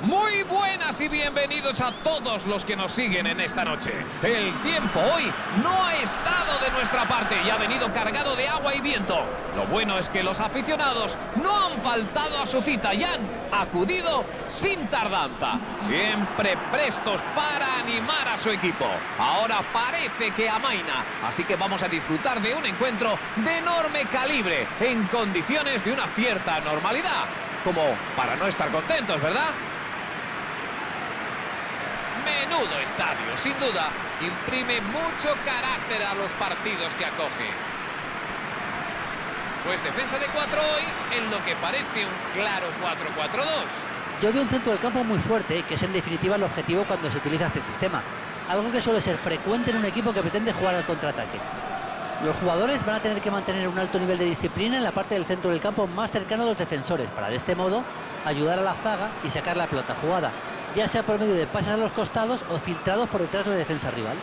Muy buenas y bienvenidos a todos los que nos siguen en esta noche. El tiempo hoy no ha estado de nuestra parte y ha venido cargado de agua y viento. Lo bueno es que los aficionados no han faltado a su cita y han acudido sin tardanza, siempre prestos para animar a su equipo. Ahora parece que amaina, así que vamos a disfrutar de un encuentro de enorme calibre, en condiciones de una cierta normalidad, como para no estar contentos, ¿verdad? Menudo estadio, sin duda, imprime mucho carácter a los partidos que acoge. Pues defensa de 4 hoy en lo que parece un claro 4-4-2. Yo veo un centro del campo muy fuerte, que es en definitiva el objetivo cuando se utiliza este sistema. Algo que suele ser frecuente en un equipo que pretende jugar al contraataque. Los jugadores van a tener que mantener un alto nivel de disciplina en la parte del centro del campo más cercano a los defensores, para de este modo ayudar a la zaga y sacar la pelota jugada, ya sea por medio de pases a los costados o filtrados por detrás de la defensa rival.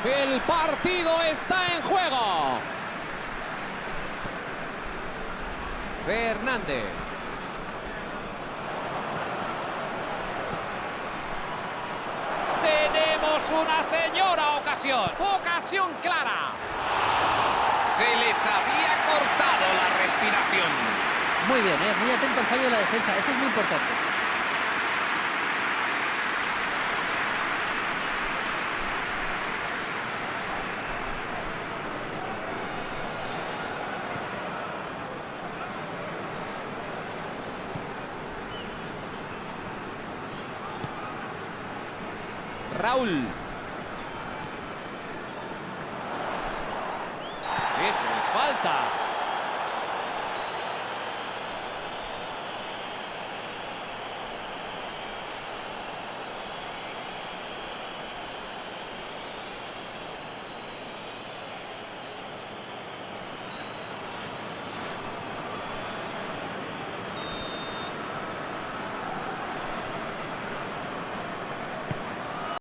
El partido está en juego. Fernández. Tenemos una señora ocasión. Ocasión clara. Se les había cortado la respiración. Muy bien, muy atento al fallo de la defensa, eso es muy importante. Raúl.